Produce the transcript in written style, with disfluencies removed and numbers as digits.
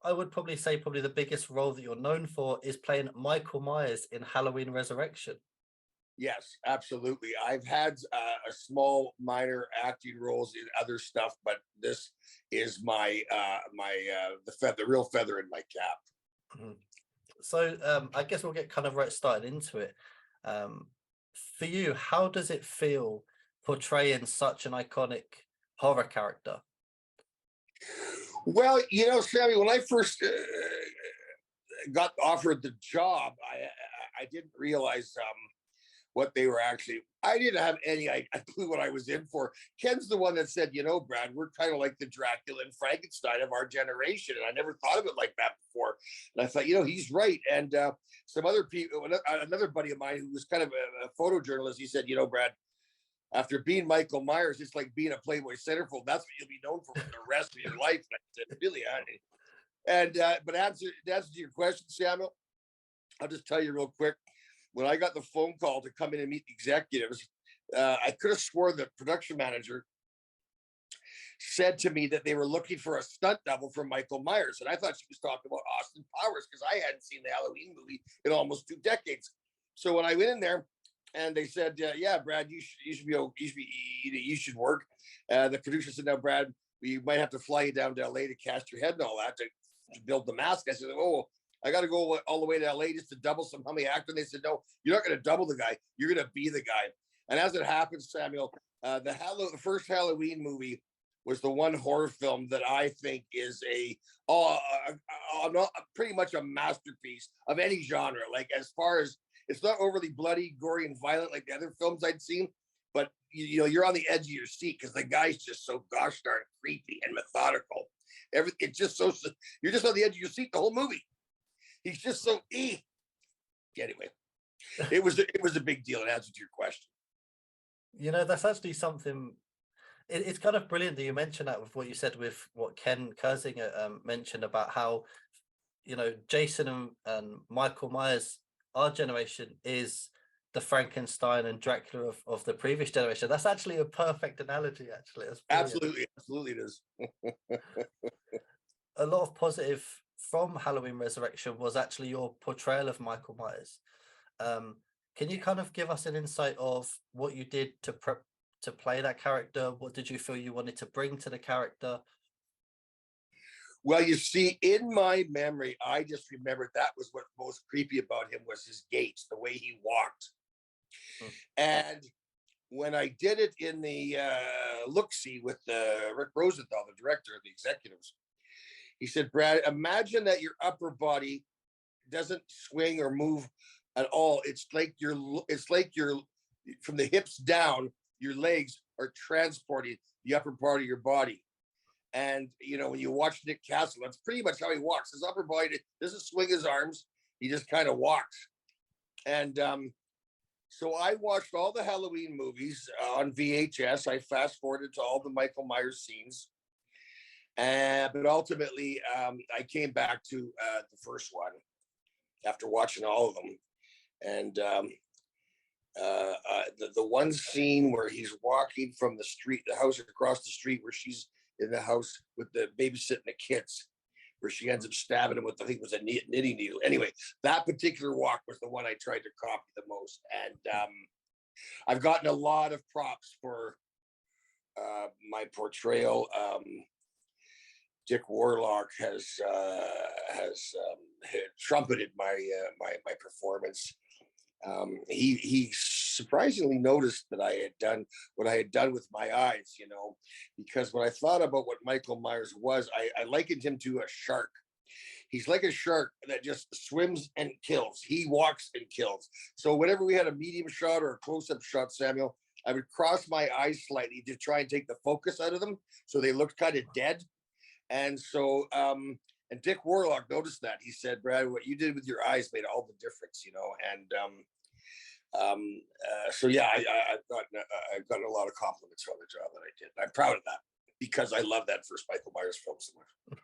I would probably say the biggest role that you're known for is playing Michael Myers in Halloween Resurrection. Yes, absolutely. I've had a small, minor acting roles in other stuff, but this is my the real feather in my cap. Mhm. So I guess we'll get kind of right started into it. Um, for you, how does it feel portraying such an iconic horror character? Well, you know, Sammy, when I first got offered the job, I didn't realize what they were actually. I didn't have any clue what I was in for. Ken's the one that said, you know, Brad, we're kind of like the Dracula and Frankenstein of our generation, and I never thought of it like that before. And I thought, you know, he's right. And some other people, another buddy of mine who was kind of a photojournalist, he said, you know, Brad, after being Michael Myers, it's like being a Playboy centerfold. That's what you'll be known for the rest of your life. And I said, really, honey? And but answer to your question, Samuel, I'll just tell you real quick. When I got the phone call to come in and meet the executives, I could have swore the production manager said to me that they were looking for a stunt double for Michael Myers. And I thought she was talking about Austin Powers because I hadn't seen the Halloween movie in almost 2 decades. So when I went in there and they said, yeah, Brad, you should work. The producer said, no, Brad, we might have to fly you down to LA to cast your head and all that to build the mask. I said, oh, I got to go all the way to LA just to double some hummy actor. And they said, no, you're not going to double the guy. You're going to be the guy. And as it happens, Samuel, the first Halloween movie was the one horror film that I think is pretty much a masterpiece of any genre. Like, as far as, it's not overly bloody, gory, and violent like the other films I'd seen, but you know, you're on the edge of your seat because the guy's just so gosh darn creepy and methodical. It's just so, you're just on the edge of your seat the whole movie. He's just so Anyway, it was a big deal. In answer to your question, You know, that's actually something. It's kind of brilliant that you mentioned that with what you said with what Ken Kersinger mentioned about how, you know, Jason and Michael Myers, our generation, is the Frankenstein and Dracula of the previous generation. That's actually a perfect analogy. Actually, that's absolutely it is. A lot of positive from Halloween Resurrection was actually your portrayal of Michael Myers. Can you kind of give us an insight of what you did to play that character? What did you feel you wanted to bring to the character? Well, you see, in my memory, I just remembered that was what most creepy about him was his gait, the way he walked. And when I did it in the look-see with Rick Rosenthal, the director of the executives, he said, Brad, imagine that your upper body doesn't swing or move at all. It's like you're from the hips down, your legs are transporting the upper part of your body. And, you know, when you watch Nick Castle, that's pretty much how he walks. His upper body doesn't swing his arms. He just kind of walks. And so I watched all the Halloween movies on VHS. I fast forwarded to all the Michael Myers scenes. But ultimately, I came back to the first one after watching all of them. And the one scene where he's walking from the house across the street, where she's in the house with the babysitting the kids, where she ends up stabbing him with, I think it was a knitting needle. Anyway, that particular walk was the one I tried to copy the most. And I've gotten a lot of props for my portrayal. Dick Warlock has trumpeted my performance. He surprisingly noticed that I had done what I had done with my eyes, you know, because when I thought about what Michael Myers was, I likened him to a shark. He's like a shark that just swims and kills. He walks and kills. So whenever we had a medium shot or a close-up shot, Samuel, I would cross my eyes slightly to try and take the focus out of them, so they looked kind of dead. And so, and Dick Warlock noticed that. He said, Brad, what you did with your eyes made all the difference, you know. And so, yeah, I've gotten a lot of compliments on the job that I did. I'm proud of that because I love that first Michael Myers film so much.